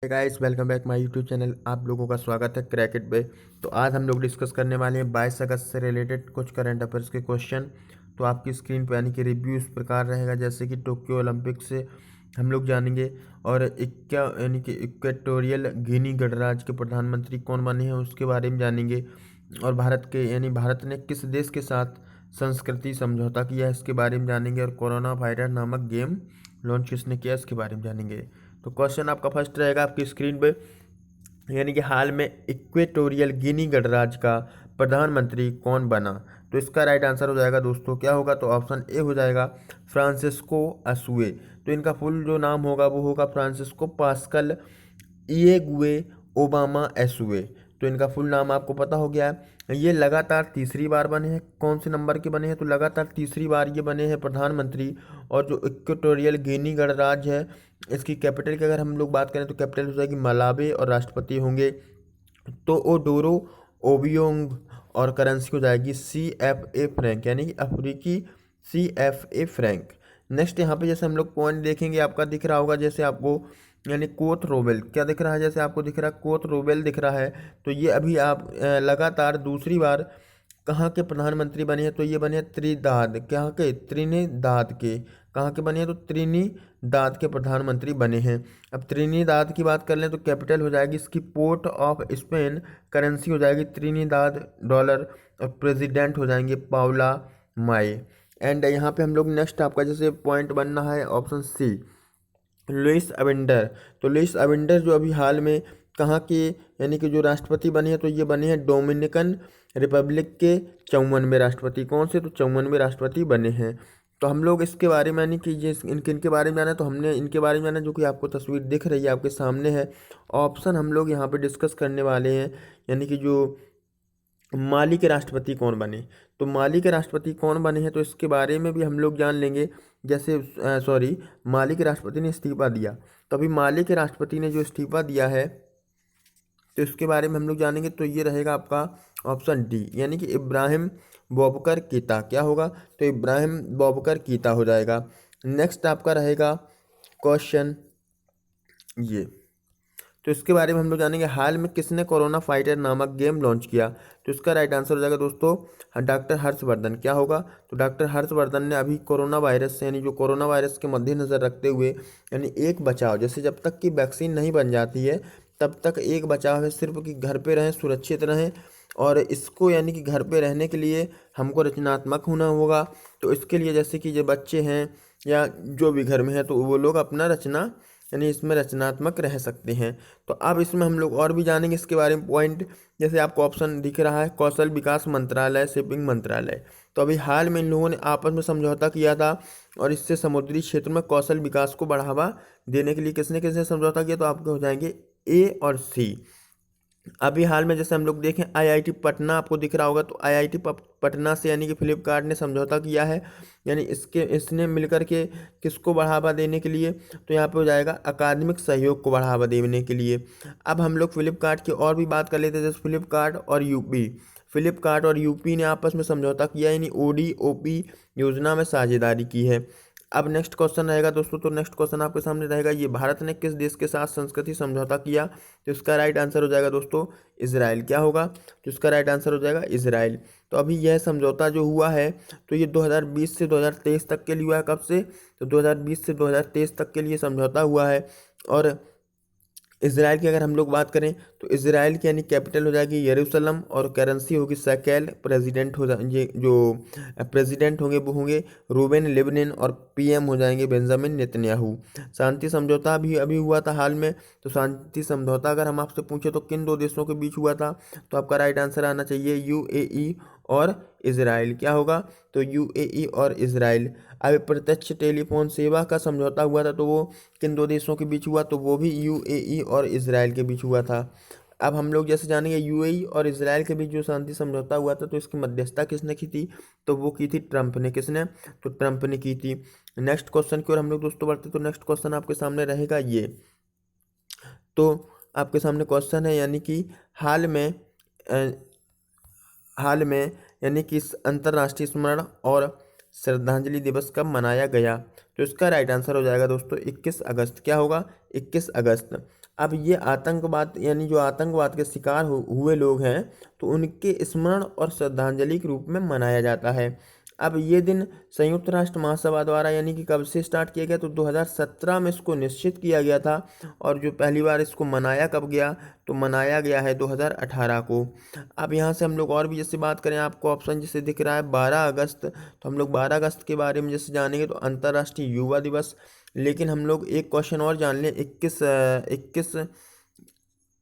Guys, welcome back my YouTube channel. आप लोगों का स्वागत है क्रैकेट पे। तो आज हम लोग डिस्कस करने वाले हैं 22 अगस्त से रिलेटेड कुछ करंट अफेयर्स के क्वेश्चन। तो आपकी स्क्रीन पे यानी कि रिव्यू इस प्रकार रहेगा जैसे कि टोक्यो ओलंपिक से हम लोग जानेंगे, और इक्का यानी कि इक्वेटोरियल गिनी गणराज्य के प्रधानमंत्री कौन बने हैं उसके बारे में जानेंगे, और भारत के यानी भारत ने किस देश के साथ संस्कृति समझौता किया है इसके बारे में जानेंगे, और कोरोना वायरस नामक गेम लॉन्च किसने किया इसके बारे में जानेंगे। तो क्वेश्चन आपका फर्स्ट रहेगा आपकी स्क्रीन पे, यानी कि हाल में इक्वेटोरियल गिनी गणराज्य का प्रधानमंत्री कौन बना। तो इसका राइट आंसर हो जाएगा दोस्तों, क्या होगा, तो ऑप्शन ए हो जाएगा फ्रांसिस्को असूए। तो इनका फुल जो नाम होगा वो होगा फ्रांसिस्को पास्कल इएगुए ओबामा एसुए। तो इनका फुल नाम आपको पता हो गया है। ये लगातार तीसरी बार बने हैं। कौन से नंबर के बने हैं, तो लगातार तीसरी बार ये बने हैं प्रधानमंत्री। और जो इक्वेटोरियल गिनी गणराज्य है, इसकी कैपिटल की अगर हम लोग बात करें तो कैपिटल हो जाएगी मलावे, और राष्ट्रपति होंगे तो ओडोरो ओबियोंग, और करेंसी हो जाएगी CFA फ्रैंक, यानी कि अफ्रीकी CFA फ्रैंक। नेक्स्ट यहाँ पे जैसे हम लोग पॉइंट देखेंगे, आपका दिख रहा होगा जैसे आपको, यानी कोत रोवेल क्या दिख रहा है, जैसे आपको दिख रहा है कोत रोवेल दिख रहा है। तो ये अभी आप लगातार दूसरी बार कहाँ के प्रधानमंत्री बने हैं, तो ये बने हैं त्रिदाद, कहाँ के, त्रिनिदाद के। कहाँ के बने हैं, तो त्रिनिदाद के प्रधानमंत्री बने हैं। अब त्रिनिदाद की बात कर लें तो कैपिटल हो जाएगी इसकी पोर्ट ऑफ स्पेन, करेंसी हो जाएगी त्रिनिदाद डॉलर, और प्रेसिडेंट हो जाएंगे पाउला माई। एंड यहाँ पे हम लोग नेक्स्ट आपका जैसे पॉइंट बनना है ऑप्शन सी, लुइस अविंडर। तो लुइस अविंडर जो अभी हाल में कहाँ के यानी कि जो राष्ट्रपति बने हैं, तो ये बने हैं डोमिनिकन रिपब्लिक के 54वें राष्ट्रपति। कौन से, तो 54वें राष्ट्रपति बने हैं। तो हम लोग इसके बारे में यानी कि ये इनके बारे में जाना है, तो हमने इनके बारे में जाना जो कि आपको तस्वीर दिख रही है आपके सामने है। ऑप्शन हम लोग यहाँ पे डिस्कस करने वाले हैं, यानी कि जो माली के राष्ट्रपति कौन बने। तो माली के राष्ट्रपति कौन बने हैं, तो इसके बारे में भी हम लोग जान लेंगे। जैसे सॉरी, माली के राष्ट्रपति ने इस्तीफा दिया, तो अभी माली के राष्ट्रपति ने जो इस्तीफा दिया है तो इसके बारे में हम लोग जानेंगे। तो ये रहेगा आपका ऑप्शन डी, यानी कि इब्राहिम बौबकर कीता। क्या होगा, तो इब्राहिम बौबकर कीता हो जाएगा। नेक्स्ट आपका रहेगा क्वेश्चन ये, तो इसके बारे में हम लोग जानेंगे हाल में किसने कोरोना फाइटर नामक गेम लॉन्च किया। तो इसका राइट आंसर हो जाएगा दोस्तों डॉक्टर हर्षवर्धन। क्या होगा, तो डॉक्टर हर्षवर्धन ने अभी कोरोना वायरस से, यानी जो कोरोना वायरस के मद्देनजर रखते हुए, यानी एक बचाव, जैसे जब तक कि वैक्सीन नहीं बन जाती है तब तक एक बचाव है सिर्फ कि घर पे रहें, सुरक्षित रहें। और इसको यानी कि घर पे रहने के लिए हमको रचनात्मक होना होगा। तो इसके लिए जैसे कि जो बच्चे हैं या जो भी घर में है, तो वो लोग अपना रचना यानी इसमें रचनात्मक रह सकते हैं। तो अब इसमें हम लोग और भी जानेंगे इसके बारे में पॉइंट। जैसे आपको ऑप्शन दिख रहा है कौशल विकास मंत्रालय, शिपिंग मंत्रालय। तो अभी हाल में इन लोगों ने आपस में समझौता किया था, और इससे समुद्री क्षेत्र में कौशल विकास को बढ़ावा देने के लिए किसने किसने समझौता किया, तो आपके हो जाएंगे ए और सी। अभी हाल में जैसे हम लोग देखें IIT पटना आपको दिख रहा होगा, तो IIT पटना से यानी कि फ्लिपकार्ट ने समझौता किया है, यानी इसने मिलकर के किसको बढ़ावा देने के लिए, तो यहाँ पे हो जाएगा अकादमिक सहयोग को बढ़ावा देने के लिए। अब हम लोग फ्लिपकार्ट की और भी बात कर लेते हैं, जैसे फ्लिपकार्ट और यूपी ने आपस में समझौता किया, यानी ODOP योजना में साझेदारी की है। अब नेक्स्ट क्वेश्चन रहेगा दोस्तों, तो नेक्स्ट क्वेश्चन आपके सामने रहेगा ये, भारत ने किस देश के साथ संस्कृति समझौता किया। तो इसका राइट आंसर हो जाएगा दोस्तों इजराइल। क्या होगा, तो इसका राइट आंसर हो जाएगा इजराइल। तो अभी यह समझौता जो हुआ है, तो ये 2020 से 2023 तक के लिए हुआ है। कब से, तो 2020 से 2023 तक के लिए समझौता हुआ है। और इसराइल की अगर हम लोग बात करें तो इसराइल की यानी कैपिटल हो जाएगी यरूशलेम, और करेंसी होगी शैकेल। प्रेसिडेंट हो जाएंगे, जो प्रेसिडेंट होंगे वो होंगे रूबेन लिवनिन, और PM हो जाएंगे बेंजामिन नेतन्याहू। शांति समझौता भी अभी हुआ था हाल में। तो शांति समझौता अगर हम आपसे पूछे तो किन दो देशों के बीच हुआ था, तो आपका राइट आंसर आना चाहिए UAE और इजराइल। क्या होगा, तो UAE और इजराइल। अब प्रत्यक्ष टेलीफोन सेवा का समझौता हुआ था, तो वो किन दो देशों के बीच हुआ, तो वो भी UAE और इजराइल के बीच हुआ था। अब हम लोग जैसे जानेंगे UAE और इजराइल के बीच जो शांति समझौता हुआ था, तो इसकी मध्यस्थता किसने की थी, तो वो की थी ट्रंप ने। किसने, तो ट्रंप ने की थी। नेक्स्ट क्वेश्चन की ओर हम लोग दोस्तों बढ़ते, तो नेक्स्ट क्वेश्चन आपके सामने रहेगा ये। तो आपके सामने क्वेश्चन है, यानी कि हाल में अ, हाल में यानी कि इस अंतर्राष्ट्रीय स्मरण और श्रद्धांजलि दिवस कब मनाया गया। तो इसका राइट आंसर हो जाएगा दोस्तों 21 अगस्त। क्या होगा, 21 अगस्त। अब ये आतंकवाद यानी जो आतंकवाद के शिकार हुए लोग हैं तो उनके स्मरण और श्रद्धांजलि के रूप में मनाया जाता है। अब ये दिन संयुक्त राष्ट्र महासभा द्वारा यानी कि कब से स्टार्ट किया गया, तो 2017 में इसको निश्चित किया गया था। और जो पहली बार इसको मनाया कब गया, तो मनाया गया है 2018 को। अब यहाँ से हम लोग और भी जैसे बात करें, आपको ऑप्शन जैसे दिख रहा है 12 अगस्त, तो हम लोग 12 अगस्त के बारे में जैसे जानेंगे तो अंतर्राष्ट्रीय युवा दिवस। लेकिन हम लोग एक क्वेश्चन और जान लें,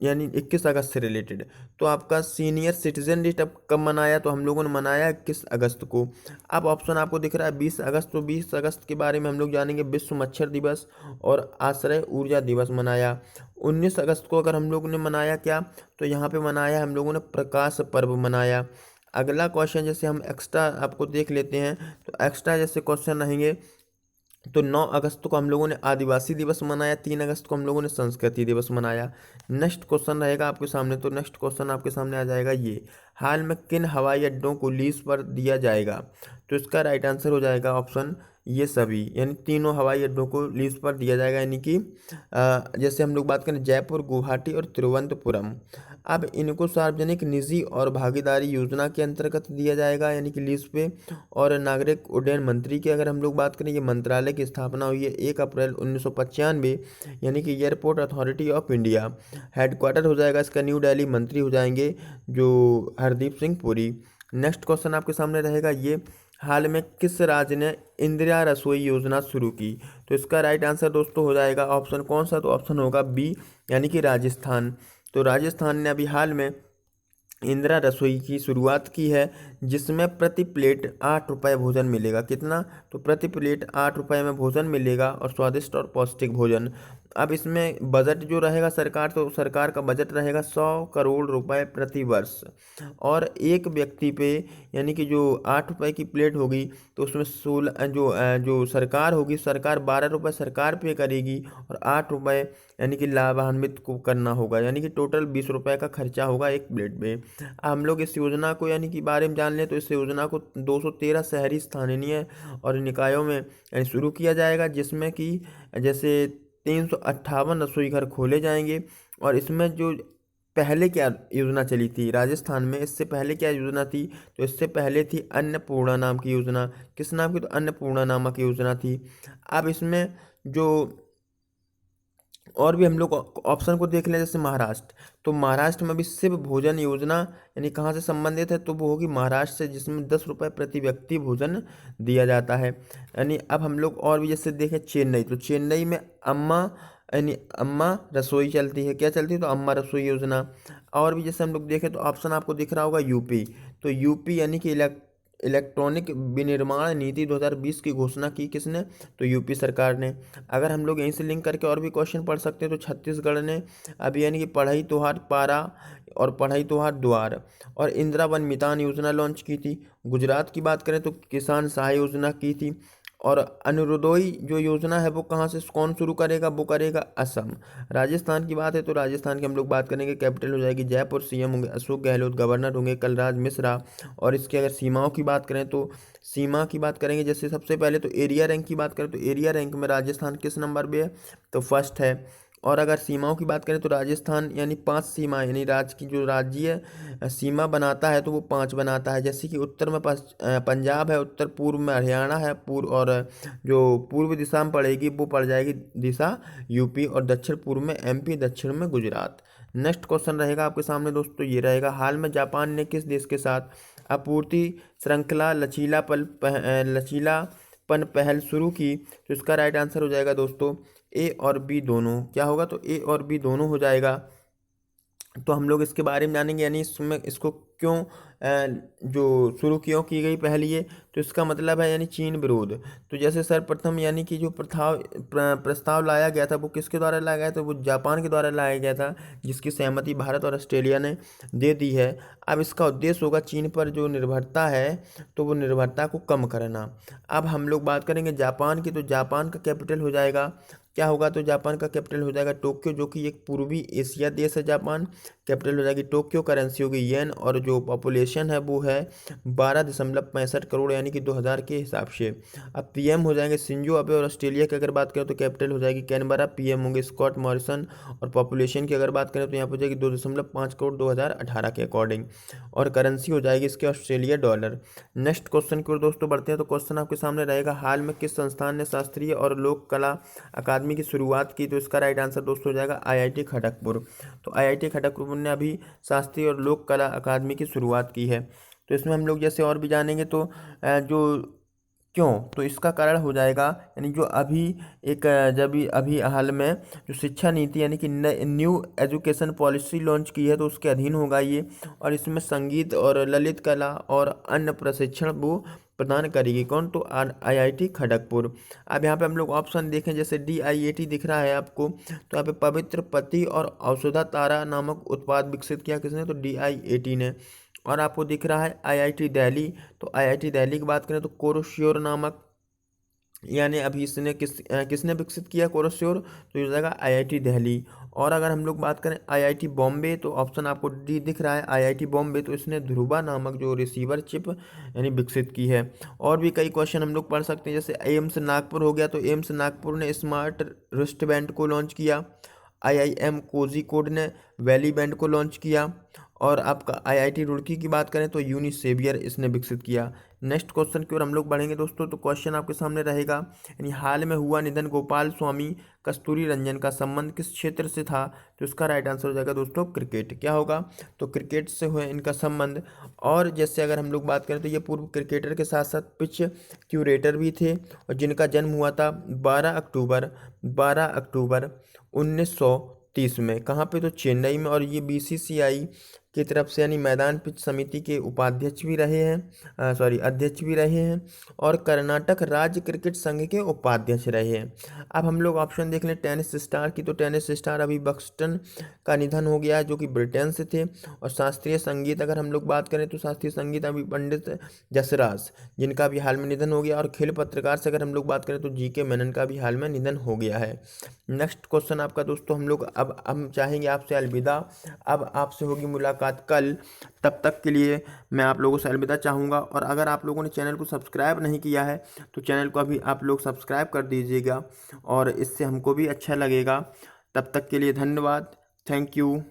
21 अगस्त से रिलेटेड। तो आपका सीनियर सिटीजन डे कब मनाया, तो हम लोगों ने मनाया 21 अगस्त को। अब ऑप्शन आपको दिख रहा है 20 अगस्त, तो 20 अगस्त के बारे में हम लोग जानेंगे विश्व मच्छर दिवस और आश्रय ऊर्जा दिवस मनाया। 19 अगस्त को अगर हम लोग ने मनाया क्या, तो यहाँ पे मनाया हम लोगों ने प्रकाश पर्व मनाया। अगला क्वेश्चन जैसे हम एक्स्ट्रा आपको देख लेते हैं, तो एक्स्ट्रा जैसे क्वेश्चन रहेंगे, तो 9 अगस्त को हम लोगों ने आदिवासी दिवस मनाया, 3 अगस्त को हम लोगों ने संस्कृति दिवस मनाया। नेक्स्ट क्वेश्चन रहेगा आपके सामने, तो नेक्स्ट क्वेश्चन आपके सामने आ जाएगा ये, हाल में किन हवाई अड्डों को लीज पर दिया जाएगा, तो इसका राइट आंसर हो जाएगा ऑप्शन ये सभी, यानी तीनों हवाई अड्डों को लीज पर दिया जाएगा, यानी कि जैसे हम लोग बात करें जयपुर, गुवाहाटी और तिरुवनंतपुरम। अब इनको सार्वजनिक, निजी और भागीदारी योजना के अंतर्गत दिया जाएगा, यानी कि लीज पे। और नागरिक उड्डयन मंत्री की अगर हम लोग बात करें, ये मंत्रालय की स्थापना हुई है 1 अप्रैल 1995, यानी कि airport authority of India. Headquarter हो जाएगा इसका न्यू दिल्ली, मंत्री हो जाएंगे जो हरदीप सिंह पुरी। नेक्स्ट क्वेश्चन आपके सामने रहेगा ये, हाल में किस राज्य ने इंदिरा रसोई योजना शुरू की, तो इसका राइट आंसर दोस्तों हो जाएगा ऑप्शन कौन सा, तो ऑप्शन होगा बी, यानी कि राजस्थान। तो राजस्थान ने अभी हाल में इंदिरा रसोई की शुरुआत की है, जिसमें प्रति प्लेट 8 रुपये भोजन मिलेगा। कितना, तो प्रति प्लेट 8 रुपये में भोजन मिलेगा और स्वादिष्ट और पौष्टिक भोजन। अब इसमें बजट जो रहेगा सरकार, तो सरकार का बजट रहेगा 100 करोड़ रुपए प्रति वर्ष। और एक व्यक्ति पे, यानी कि जो 8 रुपये की प्लेट होगी, तो उसमें 16 जो सरकार होगी, सरकार 12 रुपये सरकार पे करेगी और 8 रुपये यानी कि लाभान्वित को करना होगा, यानी कि टोटल 20 रुपये का खर्चा होगा एक प्लेट पे। हम लोग इस योजना को यानी कि बारे में जान लें, तो इस योजना को 213 शहरी स्थानीय और निकायों में यानी शुरू किया जाएगा, जिसमें कि जैसे 358 रसोई घर खोले जाएंगे। और इसमें जो पहले क्या योजना चली थी राजस्थान में, इससे पहले क्या योजना थी, तो इससे पहले थी अन्नपूर्णा नाम की योजना। किस नाम की, तो अन्नपूर्णा नामक योजना थी। अब इसमें जो और भी हम लोग ऑप्शन को देख लें, जैसे महाराष्ट्र, तो महाराष्ट्र में भी शिव भोजन योजना यानी कहाँ से संबंधित है, तो वो होगी महाराष्ट्र से, जिसमें 10 रुपये प्रति व्यक्ति भोजन दिया जाता है। यानी अब हम लोग और भी जैसे देखें चेन्नई, तो चेन्नई में अम्मा यानी अम्मा रसोई चलती है, क्या चलती है, तो अम्मा रसोई योजना। और भी जैसे हम लोग देखें, तो ऑप्शन आपको दिख रहा होगा यूपी, तो यूपी यानी कि इलेक्ट्रॉनिक विनिर्माण नीति 2020 की घोषणा की किसने, तो यूपी सरकार ने। अगर हम लोग यहीं से लिंक करके और भी क्वेश्चन पढ़ सकते हैं, तो छत्तीसगढ़ ने अभी यानी कि पढ़ई तुहार पारा और पढ़ई तुहार द्वार और इंदिरा वन मितान योजना लॉन्च की थी। गुजरात की बात करें तो किसान सहाय योजना की थी। और अनुरोदोई जो योजना है वो कहाँ से कौन शुरू करेगा, वो करेगा असम। राजस्थान की बात है तो राजस्थान की हम लोग बात करेंगे, कैपिटल हो जाएगी जयपुर, सीएम होंगे अशोक गहलोत, गवर्नर होंगे कलराज मिश्रा। और इसकी अगर सीमाओं की बात करें तो सीमा की बात करेंगे, जैसे सबसे पहले तो एरिया रैंक की बात करें, तो एरिया रैंक में राजस्थान किस नंबर पे है, तो फर्स्ट है। और अगर सीमाओं की बात करें तो राजस्थान यानी 5 सीमा यानी राज्य की जो राज्य सीमा बनाता है तो वो 5 बनाता है। जैसे कि उत्तर में पंजाब है, उत्तर पूर्व में हरियाणा है, पूर्व और जो पूर्व दिशा में पड़ेगी वो पड़ जाएगी दिशा यूपी, और दक्षिण पूर्व में एमपी, दक्षिण में गुजरात। नेक्स्ट क्वेश्चन रहेगा आपके सामने दोस्तों, ये रहेगा, हाल में जापान ने किस देश के साथ आपूर्ति श्रृंखला लचीलापन पहल शुरू की, तो इसका राइट आंसर हो जाएगा दोस्तों ए और बी दोनों। क्या होगा, तो ए और बी दोनों हो जाएगा। तो हम लोग इसके बारे में जानेंगे, यानी इसमें इसको क्यों जो शुरू क्यों की गई पहली ये, तो इसका मतलब है यानी चीन विरोध। तो जैसे सर्वप्रथम यानी कि जो प्रस्ताव लाया गया था वो किसके द्वारा लाया गया था, वो जापान के द्वारा लाया गया था, जिसकी सहमति भारत और ऑस्ट्रेलिया ने दे दी है। अब इसका उद्देश्य होगा चीन पर जो निर्भरता है तो वो निर्भरता को कम करना। अब हम लोग बात करेंगे जापान की, तो जापान का कैपिटल हो जाएगा क्या होगा, तो जापान का कैपिटल हो जाएगा टोक्यो, जो कि एक पूर्वी एशिया देश है। जापान कैपिटल हो जाएगी टोक्यो, करेंसी होगी येन, और जो पॉपुलेशन है वो है 12.65 करोड़, यानी कि 2000 के हिसाब से। अब पीएम हो जाएंगे शिंजो अबे, और ऑस्ट्रेलिया की अगर बात करें तो कैपिटल हो जाएगी कैनबरा, पीएम होंगे स्कॉट मॉरिसन, और पॉपुलेशन की अगर बात करें तो यहाँ पर हो जाएगी 2.5 करोड़ 2018 के अकॉर्डिंग, और करेंसी हो जाएगी इसके ऑस्ट्रेलिया डॉलर। नेक्स्ट क्वेश्चन की ओर दोस्तों बढ़ते हैं। तो क्वेश्चन आपके सामने रहेगा, हाल में किस संस्थान ने शास्त्रीय और लोक कला अकादमी की शुरुआत की? तो इसका राइट आंसर दोस्तों हो जाएगा आईआईटी खड़गपुर। तो आईआईटी खड़गपुर ने अभी शास्त्रीय और लोक कला अकादमी की शुरुआत की है। तो इसमें हम लोग जैसे और भी जानेंगे, तो जो क्यों, तो इसका कारण हो जाएगा, यानी जो अभी एक जब अभी हाल में जो शिक्षा नीति यानी कि न्यू एजुकेशन पॉलिसी लॉन्च की है, तो उसके अधीन होगा ये, और इसमें संगीत और ललित कला और अन्य प्रशिक्षण वो प्रदान करेगी। कौन, तो आईआईटी खड़गपुर। अब यहाँ पे हम लोग ऑप्शन देखें, जैसे DIAT दिख रहा है आपको, तो यहाँ पे पवित्र पति और औषधा तारा नामक उत्पाद विकसित किया किसने, तो DIAT ने। और आपको दिख रहा है आईआईटी दिल्ली, तो आईआईटी दिल्ली की बात करें तो कोरोश्योर नामक, यानी अभी इसने किसने विकसित किया कोरोश्योर, तो ये हो जाएगा आईआईटी दिल्ली। और अगर हम लोग बात करें आईआईटी बॉम्बे, तो ऑप्शन आपको डी दिख रहा है आईआईटी बॉम्बे, तो इसने ध्रुवा नामक जो रिसीवर चिप यानी विकसित की है। और भी कई क्वेश्चन हम लोग पढ़ सकते हैं, जैसे एम्स नागपुर हो गया, तो एम्स नागपुर ने स्मार्ट रिस्ट बैंड को लॉन्च किया। IIM कोझिकोड ने वैली बैंड को लॉन्च किया। और आपका आईआईटी रुड़की की बात करें तो यूनिसेवियर इसने विकसित किया। नेक्स्ट क्वेश्चन की ओर हम लोग बढ़ेंगे दोस्तों। तो क्वेश्चन आपके सामने रहेगा, यानी हाल में हुआ निधन गोपाल स्वामी कस्तूरी रंजन का संबंध किस क्षेत्र से था? तो इसका राइट आंसर हो जाएगा दोस्तों क्रिकेट। क्या होगा, तो क्रिकेट से हुए इनका संबंध। और जैसे अगर हम लोग बात करें तो ये पूर्व क्रिकेटर के साथ साथ पिच क्यूरेटर भी थे, और जिनका जन्म हुआ था 12 अक्टूबर 1930 में। कहाँ पे, तो चेन्नई में। और ये BCCI की तरफ से यानी मैदान पिच समिति के उपाध्यक्ष भी रहे हैं, अध्यक्ष भी रहे हैं, और कर्नाटक राज्य क्रिकेट संघ के उपाध्यक्ष रहे हैं। अब हम लोग ऑप्शन देख लें टेनिस स्टार की, तो टेनिस स्टार अभी बक्सटन का निधन हो गया है, जो कि ब्रिटेन से थे। और शास्त्रीय संगीत अगर हम लोग बात करें तो शास्त्रीय संगीत अभी पंडित जसराज, जिनका भी हाल में निधन हो गया। और खेल पत्रकार से अगर हम लोग बात करें तो GK मेनन का भी हाल में निधन हो गया है। नेक्स्ट क्वेश्चन आपका दोस्तों, हम लोग अब हम चाहेंगे आपसे अलविदा। अब आपसे होगी मुलाकात कल, तब तक के लिए मैं आप लोगों से अलविदा चाहूँगा। और अगर आप लोगों ने चैनल को सब्सक्राइब नहीं किया है तो चैनल को अभी आप लोग सब्सक्राइब कर दीजिएगा, और इससे हमको भी अच्छा लगेगा। तब तक के लिए धन्यवाद, थैंक यू।